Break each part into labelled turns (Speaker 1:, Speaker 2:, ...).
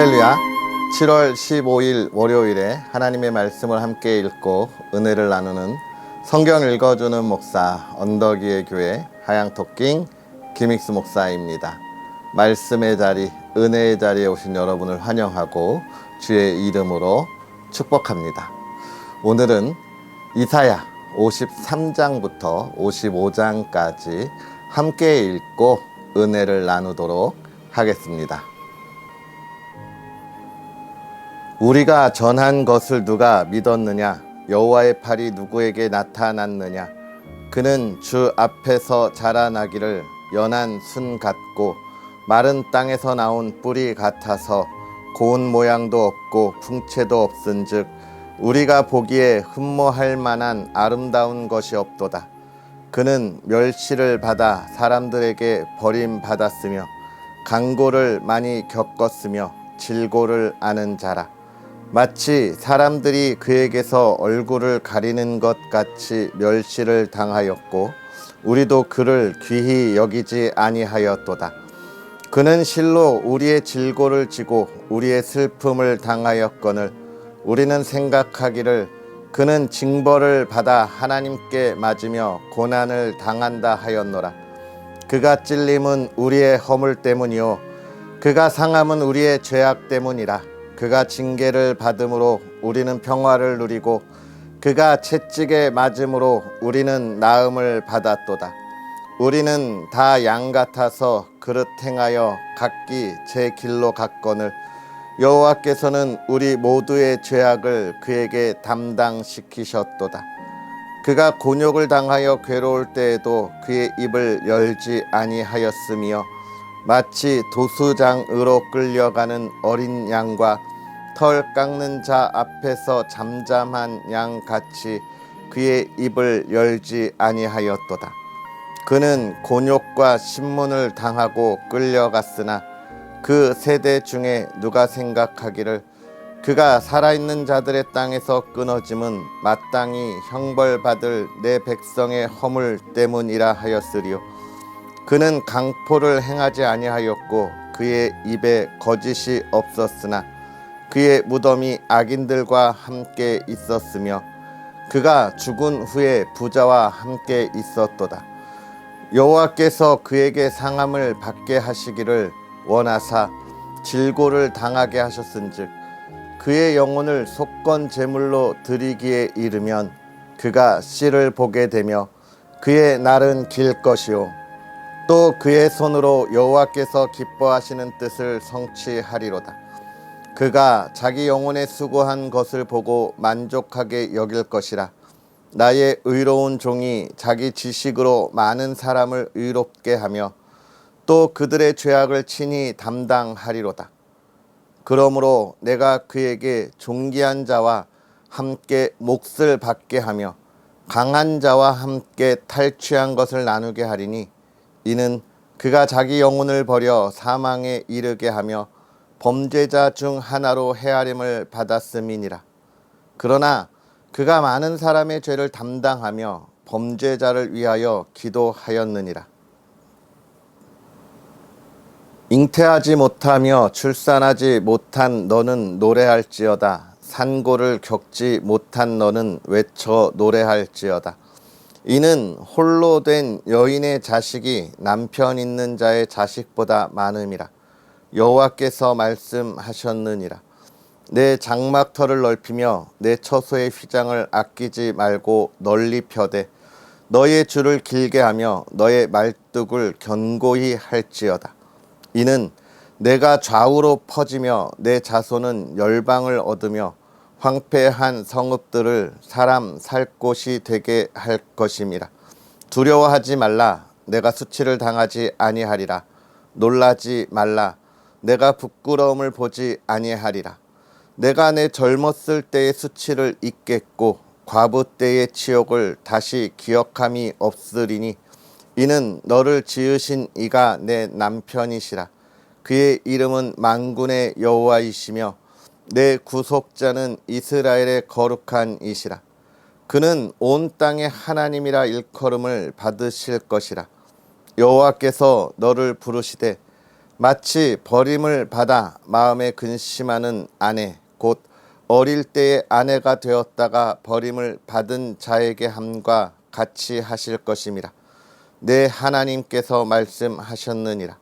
Speaker 1: 할렐루야. 7월 15일 월요일에 하나님의 말씀을 함께 읽고 은혜를 나누는 성경 읽어주는 목사 언덕위의 교회 하양토킹 김익수 목사입니다. 말씀의 자리, 은혜의 자리에 오신 여러분을 환영하고 주의 이름으로 축복합니다. 오늘은 이사야 53장부터 55장까지 함께 읽고 은혜를 나누도록 하겠습니다. 우리가 전한 것을 누가 믿었느냐? 여호와의 팔이 누구에게 나타났느냐? 그는 주 앞에서 자라나기를 연한 순 같고 마른 땅에서 나온 뿌리 같아서 고운 모양도 없고 풍채도 없은즉 우리가 보기에 흠모할 만한 아름다운 것이 없도다. 그는 멸시를 받아 사람들에게 버림받았으며 강고를 많이 겪었으며 질고를 아는 자라. 마치 사람들이 그에게서 얼굴을 가리는 것 같이 멸시를 당하였고 우리도 그를 귀히 여기지 아니하였도다. 그는 실로 우리의 질고를 지고 우리의 슬픔을 당하였거늘 우리는 생각하기를 그는 징벌을 받아 하나님께 맞으며 고난을 당한다 하였노라. 그가 찔림은 우리의 허물 때문이요 그가 상함은 우리의 죄악 때문이라. 그가 징계를 받음으로 우리는 평화를 누리고 그가 채찍에 맞음으로 우리는 나음을 받았도다. 우리는 다 양 같아서 그릇 행하여 각기 제 길로 갔거늘 여호와께서는 우리 모두의 죄악을 그에게 담당시키셨도다. 그가 곤욕을 당하여 괴로울 때에도 그의 입을 열지 아니하였으며 마치 도수장으로 끌려가는 어린 양과 털 깎는 자 앞에서 잠잠한 양 같이 그의 입을 열지 아니하였도다. 그는 곤욕과 신문을 당하고 끌려갔으나 그 세대 중에 누가 생각하기를 그가 살아있는 자들의 땅에서 끊어짐은 마땅히 형벌받을 내 백성의 허물 때문이라 하였으리요. 그는 강포를 행하지 아니하였고 그의 입에 거짓이 없었으나 그의 무덤이 악인들과 함께 있었으며 그가 죽은 후에 부자와 함께 있었도다. 여호와께서 그에게 상함을 받게 하시기를 원하사 질고를 당하게 하셨은즉 그의 영혼을 속건 제물로 드리기에 이르면 그가 씨를 보게 되며 그의 날은 길 것이요 또 그의 손으로 여호와께서 기뻐하시는 뜻을 성취하리로다. 그가 자기 영혼에 수고한 것을 보고 만족하게 여길 것이라. 나의 의로운 종이 자기 지식으로 많은 사람을 의롭게 하며 또 그들의 죄악을 친히 담당하리로다. 그러므로 내가 그에게 존귀한 자와 함께 몫을 받게 하며 강한 자와 함께 탈취한 것을 나누게 하리니 이는 그가 자기 영혼을 버려 사망에 이르게 하며 범죄자 중 하나로 헤아림을 받았음이니라. 그러나 그가 많은 사람의 죄를 담당하며 범죄자를 위하여 기도하였느니라. 잉태하지 못하며 출산하지 못한 너는 노래할지어다. 산고를 겪지 못한 너는 외쳐 노래할지어다. 이는 홀로 된 여인의 자식이 남편 있는 자의 자식보다 많음이라. 여호와께서 말씀하셨느니라. 내 장막터를 넓히며 내 처소의 휘장을 아끼지 말고 널리 펴되 너의 줄을 길게 하며 너의 말뚝을 견고히 할지어다. 이는 내가 좌우로 퍼지며 내 자손은 열방을 얻으며 황폐한 성읍들을 사람 살 곳이 되게 할 것임이라. 두려워하지 말라. 내가 수치를 당하지 아니하리라. 놀라지 말라. 내가 부끄러움을 보지 아니하리라. 내가 내 젊었을 때의 수치를 잊겠고 과부 때의 치욕을 다시 기억함이 없으리니 이는 너를 지으신 이가 내 남편이시라. 그의 이름은 만군의 여호와이시며 내 구속자는 이스라엘의 거룩한 이시라. 그는 온 땅의 하나님이라 일컬음을 받으실 것이라. 여호와께서 너를 부르시되 마치 버림을 받아 마음에 근심하는 아내 곧 어릴 때의 아내가 되었다가 버림을 받은 자에게 함과 같이 하실 것임이라. 내 하나님께서 말씀하셨느니라.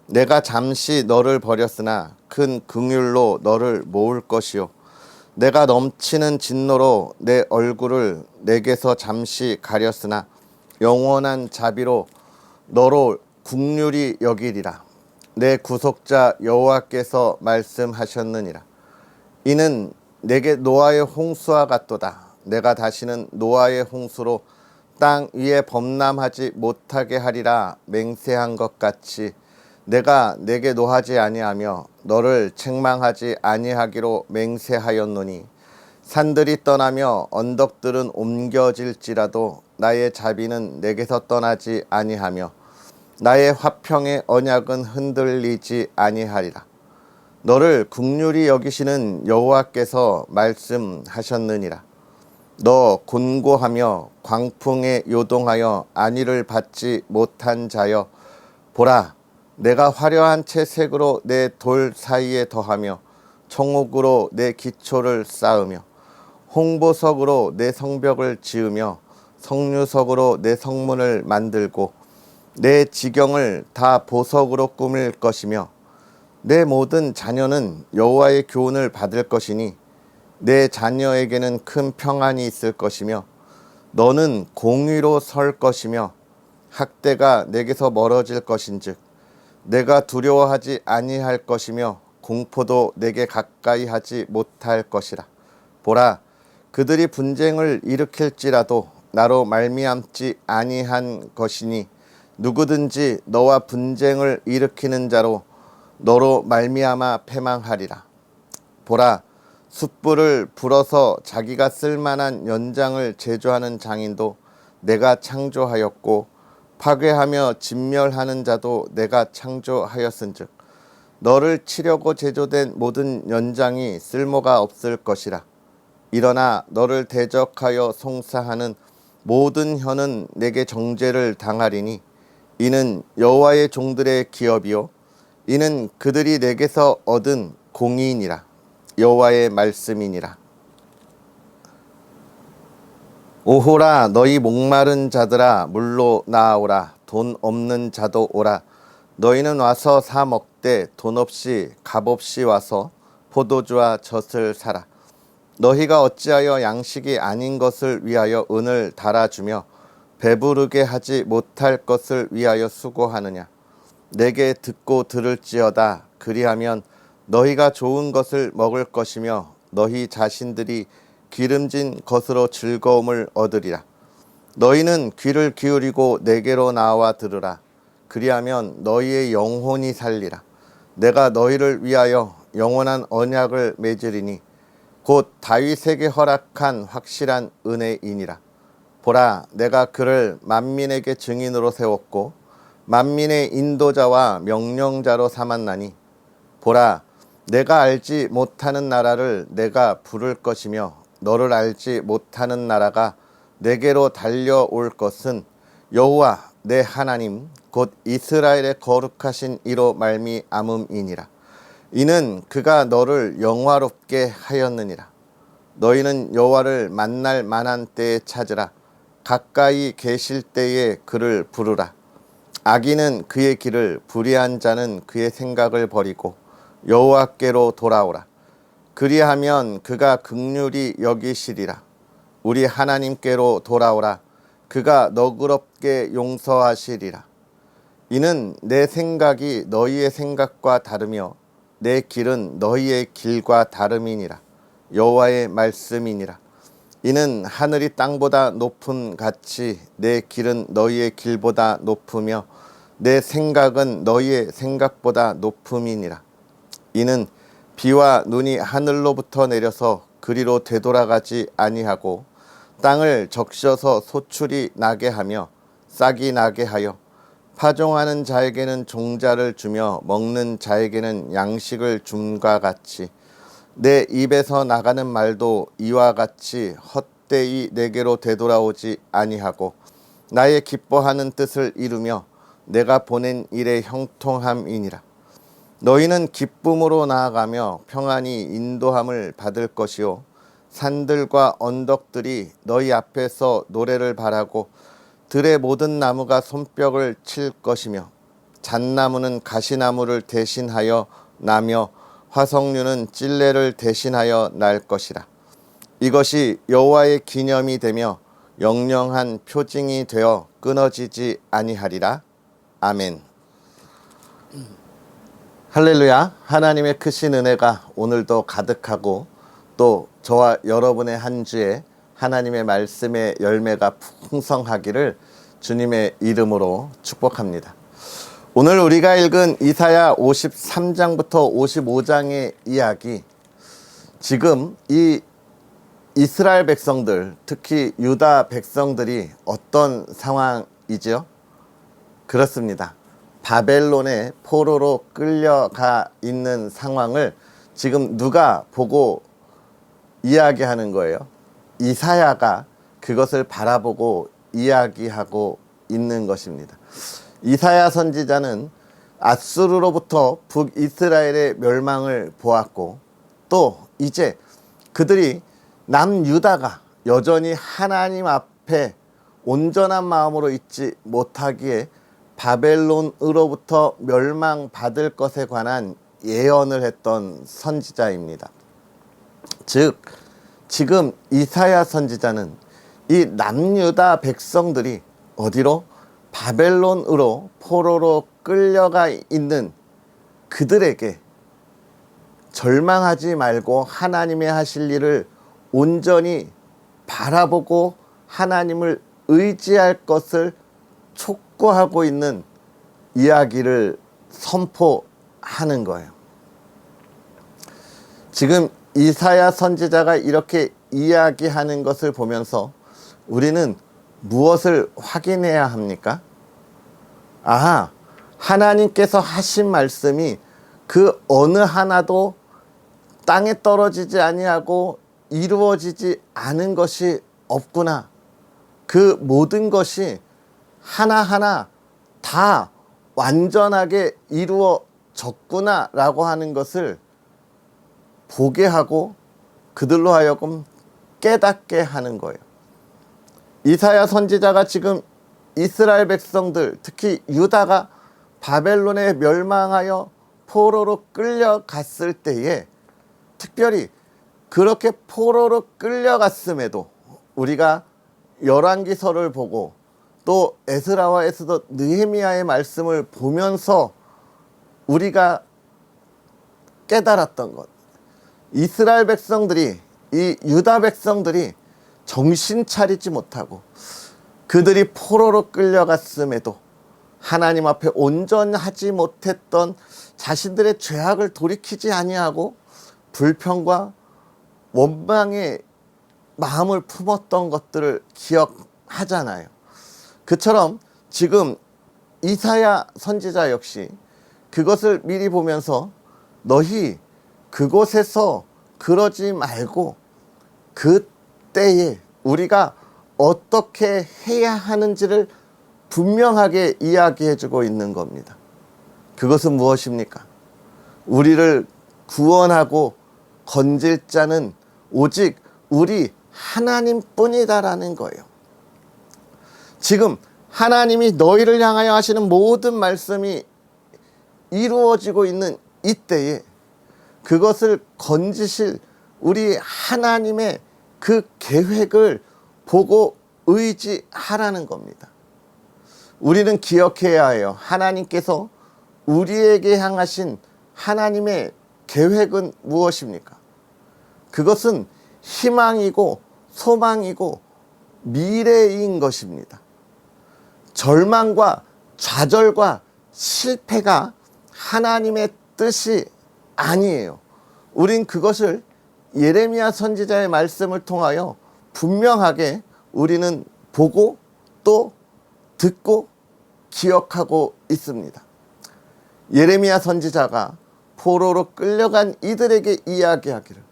Speaker 1: 내가 잠시 너를 버렸으나 큰 긍휼로 너를 모을 것이요 내가 넘치는 진노로 내 얼굴을 내게서 잠시 가렸으나 영원한 자비로 너로 긍휼히 여기리라. 내 구속자 여호와께서 말씀하셨느니라. 이는 내게 노아의 홍수와 같도다. 내가 다시는 노아의 홍수로 땅 위에 범람하지 못하게 하리라 맹세한 것 같이 내가 내게 노하지 아니하며 너를 책망하지 아니하기로 맹세하였노니 산들이 떠나며 언덕들은 옮겨질지라도 나의 자비는 내게서 떠나지 아니하며 나의 화평의 언약은 흔들리지 아니하리라. 너를 긍휼히 여기시는 여호와께서 말씀하셨느니라. 너 곤고하며 광풍에 요동하여 안위를 받지 못한 자여 보라 내가 화려한 채색으로 내 돌 사이에 더하며 청옥으로 내 기초를 쌓으며 홍보석으로 내 성벽을 지으며 석류석으로 내 성문을 만들고 내 지경을 다 보석으로 꾸밀 것이며 내 모든 자녀는 여호와의 교훈을 받을 것이니 내 자녀에게는 큰 평안이 있을 것이며 너는 공의로 설 것이며 학대가 내게서 멀어질 것인즉 내가 두려워하지 아니할 것이며 공포도 내게 가까이 하지 못할 것이라. 보라 그들이 분쟁을 일으킬지라도 나로 말미암지 아니한 것이니 누구든지 너와 분쟁을 일으키는 자로 너로 말미암아 패망하리라. 보라 숯불을 불어서 자기가 쓸만한 연장을 제조하는 장인도 내가 창조하였고 파괴하며 진멸하는 자도 내가 창조하였은즉 너를 치려고 제조된 모든 연장이 쓸모가 없을 것이라. 일어나 너를 대적하여 송사하는 모든 혀는 내게 정죄를 당하리니 이는 여호와의 종들의 기업이요 이는 그들이 내게서 얻은 공의이니라. 여호와의 말씀이니라. 오호라 너희 목마른 자들아 물로 나아오라. 돈 없는 자도 오라. 너희는 와서 사 먹되 돈 없이 값 없이 와서 포도주와 젖을 사라. 너희가 어찌하여 양식이 아닌 것을 위하여 은을 달아주며 배부르게 하지 못할 것을 위하여 수고하느냐. 내게 듣고 들을지어다. 그리하면 너희가 좋은 것을 먹을 것이며 너희 자신들이 기름진 것으로 즐거움을 얻으리라. 너희는 귀를 기울이고 내게로 나와 들으라. 그리하면 너희의 영혼이 살리라. 내가 너희를 위하여 영원한 언약을 맺으리니 곧 다윗에게 허락한 확실한 은혜이니라. 보라 내가 그를 만민에게 증인으로 세웠고 만민의 인도자와 명령자로 삼았나니 보라 내가 알지 못하는 나라를 내가 부를 것이며 너를 알지 못하는 나라가 내게로 달려올 것은 여호와 내 하나님 곧 이스라엘의 거룩하신 이로 말미암음이니라. 이는 그가 너를 영화롭게 하였느니라. 너희는 여호와를 만날 만한 때에 찾으라. 가까이 계실 때에 그를 부르라. 악인은 그의 길을 불의한 자는 그의 생각을 버리고 여호와께로 돌아오라. 그리하면 그가 긍휼히 여기시리라. 우리 하나님께로 돌아오라. 그가 너그럽게 용서하시리라. 이는 내 생각이 너희의 생각과 다르며 내 길은 너희의 길과 다름이니라. 여호와의 말씀이니라. 이는 하늘이 땅보다 높음 같이 내 길은 너희의 길보다 높으며 내 생각은 너희의 생각보다 높음이니라. 이는 비와 눈이 하늘로부터 내려서 그리로 되돌아가지 아니하고 땅을 적셔서 소출이 나게 하며 싹이 나게 하여 파종하는 자에게는 종자를 주며 먹는 자에게는 양식을 줌과 같이 내 입에서 나가는 말도 이와 같이 헛되이 내게로 되돌아오지 아니하고 나의 기뻐하는 뜻을 이루며 내가 보낸 일의 형통함이니라. 너희는 기쁨으로 나아가며 평안히 인도함을 받을 것이요 산들과 언덕들이 너희 앞에서 노래를 바라고 들의 모든 나무가 손뼉을 칠 것이며 잣나무는 가시나무를 대신하여 나며 화석류는 찔레를 대신하여 날 것이라. 이것이 여호와의 기념이 되며 영영한 표징이 되어 끊어지지 아니하리라. 아멘. 할렐루야. 하나님의 크신 은혜가 오늘도 가득하고 또 저와 여러분의 한 주에 하나님의 말씀의 열매가 풍성하기를 주님의 이름으로 축복합니다. 오늘 우리가 읽은 이사야 53장부터 55장의 이야기, 지금 이 이스라엘 백성들, 특히 유다 백성들이 어떤 상황이죠? 그렇습니다. 바벨론의 포로로 끌려가 있는 상황을 지금 누가 보고 이야기하는 거예요? 이사야가 그것을 바라보고 이야기하고 있는 것입니다. 이사야 선지자는 아수르로부터 북이스라엘의 멸망을 보았고 또 이제 그들이 남유다가 여전히 하나님 앞에 온전한 마음으로 있지 못하기에 바벨론으로부터 멸망받을 것에 관한 예언을 했던 선지자입니다. 즉 지금 이사야 선지자는 이 남유다 백성들이 어디로? 바벨론으로 포로로 끌려가 있는 그들에게 절망하지 말고 하나님의 하실 일을 온전히 바라보고 하나님을 의지할 것을 촉구하고 있는 이야기를 선포하는 거예요. 지금 이사야 선지자가 이렇게 이야기하는 것을 보면서 우리는 무엇을 확인해야 합니까? 하나님께서 하신 말씀이 그 어느 하나도 땅에 떨어지지 아니하고 이루어지지 않은 것이 없구나. 그 모든 것이 하나하나 다 완전하게 이루어졌구나 라고 하는 것을 보게 하고 그들로 하여금 깨닫게 하는 거예요. 이사야 선지자가 지금 이스라엘 백성들, 특히 유다가 바벨론에 멸망하여 포로로 끌려갔을 때에 특별히 그렇게 포로로 끌려갔음에도 우리가 열왕기서를 보고 또 에스라와 에스더 느헤미야의 말씀을 보면서 우리가 깨달았던 것, 이스라엘 백성들이, 이 유다 백성들이 정신 차리지 못하고 그들이 포로로 끌려갔음에도 하나님 앞에 온전하지 못했던 자신들의 죄악을 돌이키지 아니하고 불평과 원망의 마음을 품었던 것들을 기억하잖아요. 그처럼 지금 이사야 선지자 역시 그것을 미리 보면서 너희 그곳에서 그러지 말고 그때에 우리가 어떻게 해야 하는지를 분명하게 이야기해주고 있는 겁니다. 그것은 무엇입니까? 우리를 구원하고 건질 자는 오직 우리 하나님뿐이다라는 거예요. 지금 하나님이 너희를 향하여 하시는 모든 말씀이 이루어지고 있는 이때에 그것을 건지실 우리 하나님의 그 계획을 보고 의지하라는 겁니다. 우리는 기억해야 해요. 하나님께서 우리에게 향하신 하나님의 계획은 무엇입니까? 그것은 희망이고 소망이고 미래인 것입니다. 절망과 좌절과 실패가 하나님의 뜻이 아니에요. 우린 그것을 예레미야 선지자의 말씀을 통하여 분명하게 우리는 보고 또 듣고 기억하고 있습니다. 예레미야 선지자가 포로로 끌려간 이들에게 이야기하기를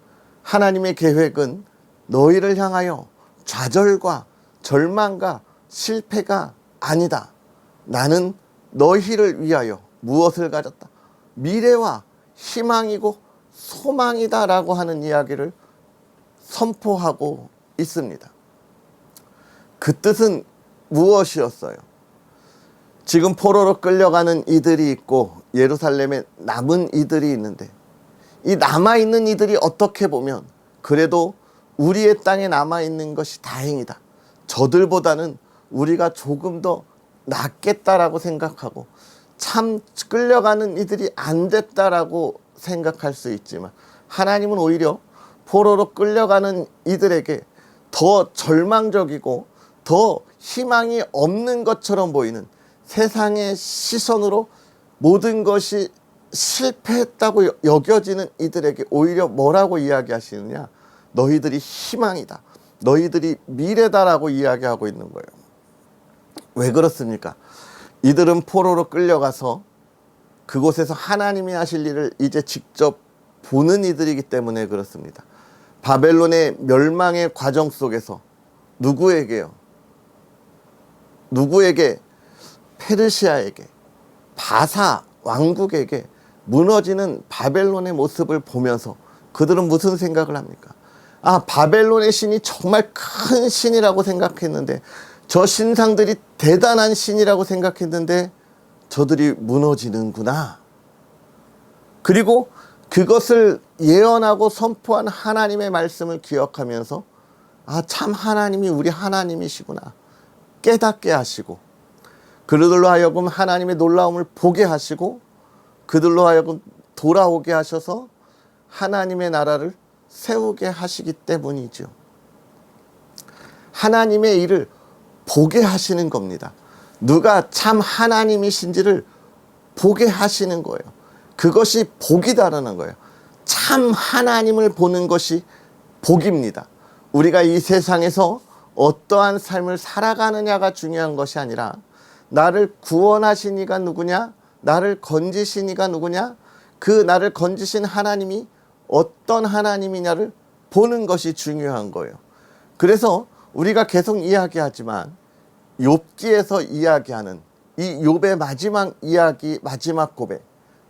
Speaker 1: 하나님의 계획은 너희를 향하여 좌절과 절망과 실패가 아니다. 나는 너희를 위하여 무엇을 가졌다? 미래와 희망이고 소망이다라고 하는 이야기를 선포하고 있습니다. 그 뜻은 무엇이었어요? 지금 포로로 끌려가는 이들이 있고 예루살렘에 남은 이들이 있는데, 이 남아있는 이들이 어떻게 보면 그래도 우리의 땅에 남아있는 것이 다행이다, 저들보다는 우리가 조금 더 낫겠다라고 생각하고 참 끌려가는 이들이 안 됐다라고 생각할 수 있지만, 하나님은 오히려 포로로 끌려가는 이들에게 더 절망적이고 더 희망이 없는 것처럼 보이는 세상의 시선으로 모든 것이 실패했다고 여겨지는 이들에게 오히려 뭐라고 이야기하시느냐? 너희들이 희망이다, 너희들이 미래다라고 이야기하고 있는 거예요. 왜 그렇습니까? 이들은 포로로 끌려가서 그곳에서 하나님이 하실 일을 이제 직접 보는 이들이기 때문에 그렇습니다. 바벨론의 멸망의 과정 속에서 누구에게요? 누구에게? 페르시아에게, 바사 왕국에게 무너지는 바벨론의 모습을 보면서 그들은 무슨 생각을 합니까? 아, 바벨론의 신이 정말 큰 신이라고 생각했는데, 저 신상들이 대단한 신이라고 생각했는데 저들이 무너지는구나. 그리고 그것을 예언하고 선포한 하나님의 말씀을 기억하면서, 아, 참 하나님이 우리 하나님이시구나 깨닫게 하시고, 그들로 하여금 하나님의 놀라움을 보게 하시고, 그들로 하여금 돌아오게 하셔서 하나님의 나라를 세우게 하시기 때문이죠. 하나님의 일을 보게 하시는 겁니다. 누가 참 하나님이신지를 보게 하시는 거예요. 그것이 복이다라는 거예요. 참 하나님을 보는 것이 복입니다. 우리가 이 세상에서 어떠한 삶을 살아가느냐가 중요한 것이 아니라, 나를 구원하신 이가 누구냐, 나를 건지신 이가 누구냐, 그 나를 건지신 하나님이 어떤 하나님이냐를 보는 것이 중요한 거예요. 그래서 우리가 계속 이야기하지만 욥기에서 이야기하는 이 욥의 마지막 이야기, 마지막 고백,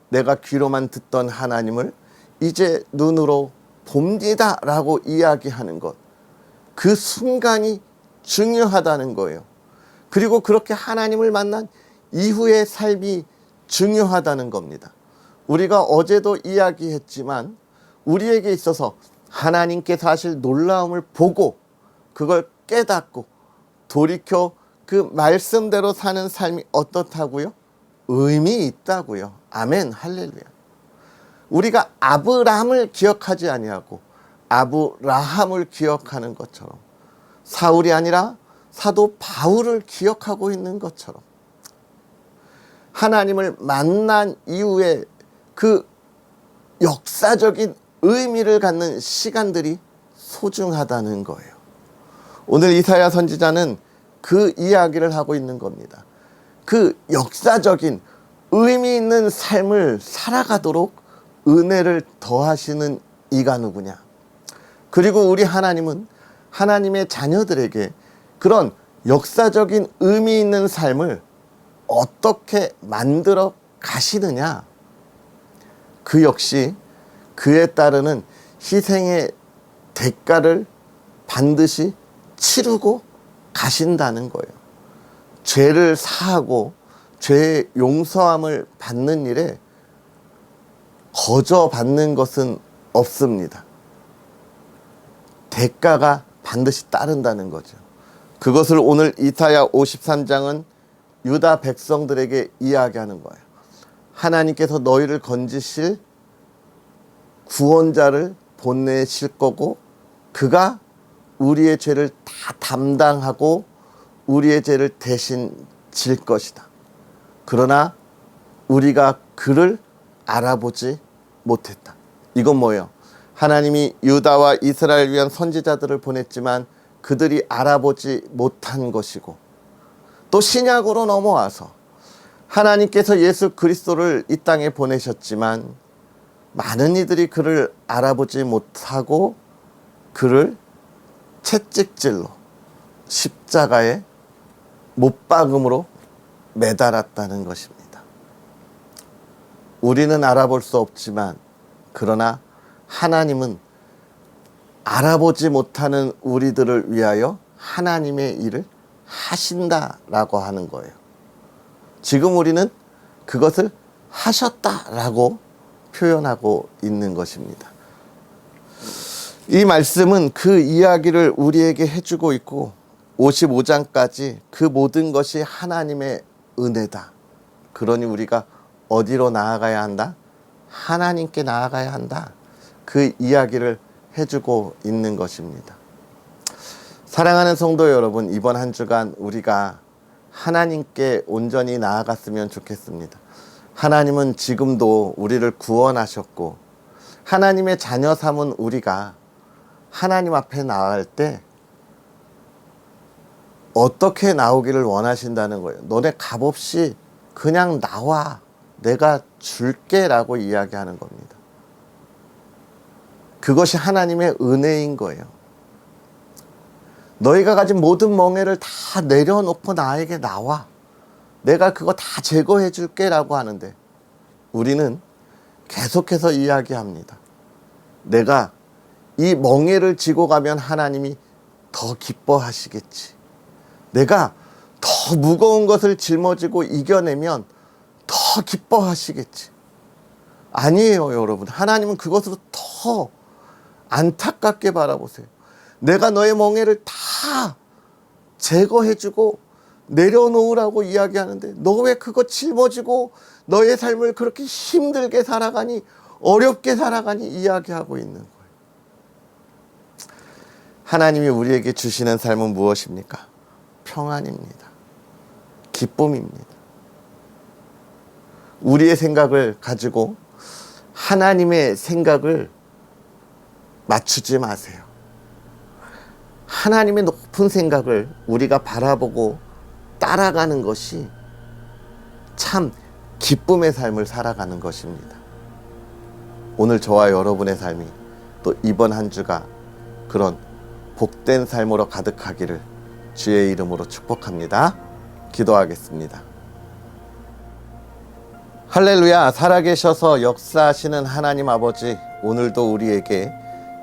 Speaker 1: 내가 귀로만 듣던 하나님을 이제 눈으로 봅니다 라고 이야기하는 것, 그 순간이 중요하다는 거예요. 그리고 그렇게 하나님을 만난 이후의 삶이 중요하다는 겁니다. 우리가 어제도 이야기했지만 우리에게 있어서 하나님께서 하실 놀라움을 보고 그걸 깨닫고 돌이켜 그 말씀대로 사는 삶이 어떻다고요? 의미 있다고요. 아멘, 할렐루야. 우리가 아브라함을 기억하지 아니하고 아브라함을 기억하는 것처럼, 사울이 아니라 사도 바울을 기억하고 있는 것처럼, 하나님을 만난 이후에 그 역사적인 의미를 갖는 시간들이 소중하다는 거예요. 오늘 이사야 선지자는 그 이야기를 하고 있는 겁니다. 그 역사적인 의미 있는 삶을 살아가도록 은혜를 더하시는 이가 누구냐? 그리고 우리 하나님은 하나님의 자녀들에게 그런 역사적인 의미 있는 삶을 어떻게 만들어 가시느냐? 그 역시 그에 따르는 희생의 대가를 반드시 치르고 가신다는 거예요. 죄를 사하고 죄의 용서함을 받는 일에 거저 받는 것은 없습니다. 대가가 반드시 따른다는 거죠. 그것을 오늘 이사야 53장은 유다 백성들에게 이야기하는 거예요. 하나님께서 너희를 건지실 구원자를 보내실 거고, 그가 우리의 죄를 다 담당하고 우리의 죄를 대신 질 것이다. 그러나 우리가 그를 알아보지 못했다. 이건 뭐예요? 하나님이 유다와 이스라엘 위한 선지자들을 보냈지만 그들이 알아보지 못한 것이고, 또 신약으로 넘어와서 하나님께서 예수 그리스도를 이 땅에 보내셨지만 많은 이들이 그를 알아보지 못하고 그를 채찍질로 십자가에 못박음으로 매달았다는 것입니다. 우리는 알아볼 수 없지만 그러나 하나님은 알아보지 못하는 우리들을 위하여 하나님의 일을 하신다라고 하는 거예요. 지금 우리는 그것을 하셨다라고 표현하고 있는 것입니다. 이 말씀은 그 이야기를 우리에게 해주고 있고 55장까지 그 모든 것이 하나님의 은혜다. 그러니 우리가 어디로 나아가야 한다? 하나님께 나아가야 한다. 그 이야기를 해주고 있는 것입니다. 사랑하는 성도 여러분, 이번 한 주간 우리가 하나님께 온전히 나아갔으면 좋겠습니다. 하나님은 지금도 우리를 구원하셨고 하나님의 자녀 삼은 우리가 하나님 앞에 나갈 때 어떻게 나오기를 원하신다는 거예요. 너네 값없이 그냥 나와. 내가 줄게 라고 이야기하는 겁니다. 그것이 하나님의 은혜인 거예요. 너희가 가진 모든 멍에를 다 내려놓고 나에게 나와. 내가 그거 다 제거해 줄게 라고 하는데 우리는 계속해서 이야기합니다. 내가 이 멍에를 지고 가면 하나님이 더 기뻐하시겠지. 내가 더 무거운 것을 짊어지고 이겨내면 더 기뻐하시겠지. 아니에요, 여러분. 하나님은 그것으로 더 안타깝게 바라보세요. 내가 너의 멍에를 다 제거해주고 내려놓으라고 이야기하는데 너 왜 그거 짊어지고 너의 삶을 그렇게 힘들게 살아가니, 어렵게 살아가니 이야기하고 있는 거예요. 하나님이 우리에게 주시는 삶은 무엇입니까? 평안입니다. 기쁨입니다. 우리의 생각을 가지고 하나님의 생각을 맞추지 마세요. 하나님의 높은 생각을 우리가 바라보고 따라가는 것이 참 기쁨의 삶을 살아가는 것입니다. 오늘 저와 여러분의 삶이 또 이번 한 주가 그런 복된 삶으로 가득하기를 주의 이름으로 축복합니다. 기도하겠습니다. 할렐루야. 살아계셔서 역사하시는 하나님 아버지, 오늘도 우리에게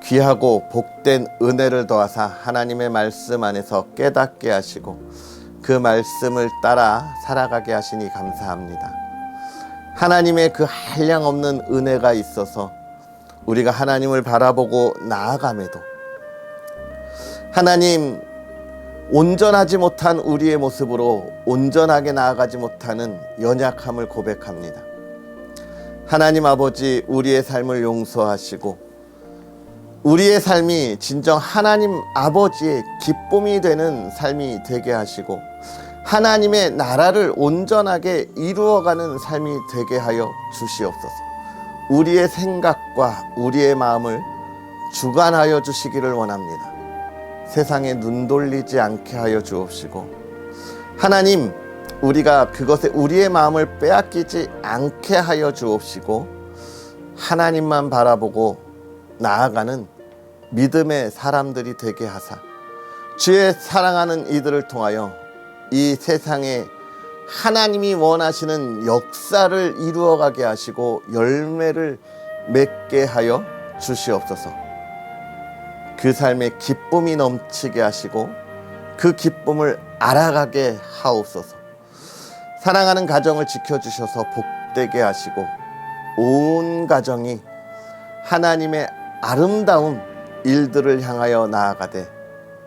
Speaker 1: 귀하고 복된 은혜를 더하사 하나님의 말씀 안에서 깨닫게 하시고 그 말씀을 따라 살아가게 하시니 감사합니다. 하나님의 그 한량없는 은혜가 있어서 우리가 하나님을 바라보고 나아감에도 하나님, 온전하지 못한 우리의 모습으로 온전하게 나아가지 못하는 연약함을 고백합니다. 하나님 아버지, 우리의 삶을 용서하시고 우리의 삶이 진정 하나님 아버지의 기쁨이 되는 삶이 되게 하시고 하나님의 나라를 온전하게 이루어가는 삶이 되게 하여 주시옵소서. 우리의 생각과 우리의 마음을 주관하여 주시기를 원합니다. 세상에 눈 돌리지 않게 하여 주옵시고 하나님, 우리가 그것에 우리의 마음을 빼앗기지 않게 하여 주옵시고 하나님만 바라보고 나아가는 믿음의 사람들이 되게 하사 주의 사랑하는 이들을 통하여 이 세상에 하나님이 원하시는 역사를 이루어가게 하시고 열매를 맺게 하여 주시옵소서. 그 삶에 기쁨이 넘치게 하시고 그 기쁨을 알아가게 하옵소서. 사랑하는 가정을 지켜주셔서 복되게 하시고 온 가정이 하나님의 아름다운 일들을 향하여 나아가되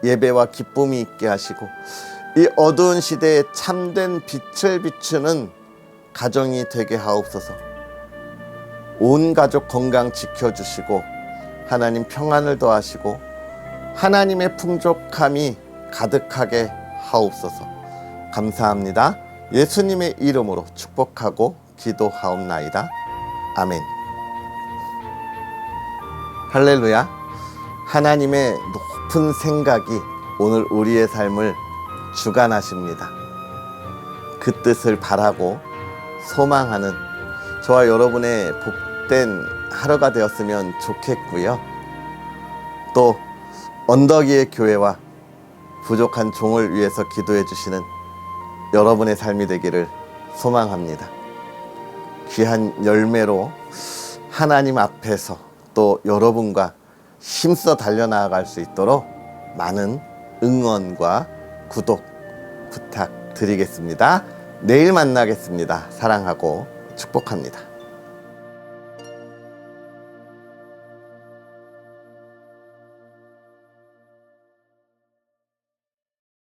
Speaker 1: 예배와 기쁨이 있게 하시고 이 어두운 시대에 참된 빛을 비추는 가정이 되게 하옵소서. 온 가족 건강 지켜주시고 하나님 평안을 더하시고 하나님의 풍족함이 가득하게 하옵소서. 감사합니다. 예수님의 이름으로 축복하고 기도하옵나이다. 아멘. 할렐루야. 하나님의 높은 생각이 오늘 우리의 삶을 주관하십니다. 그 뜻을 바라고 소망하는 저와 여러분의 복된 하루가 되었으면 좋겠고요. 또 언덕 위의 교회와 부족한 종을 위해서 기도해 주시는 여러분의 삶이 되기를 소망합니다. 귀한 열매로 하나님 앞에서 또 여러분과 힘써 달려나갈 수 있도록 많은 응원과 구독 부탁드리겠습니다. 내일 만나겠습니다. 사랑하고 축복합니다.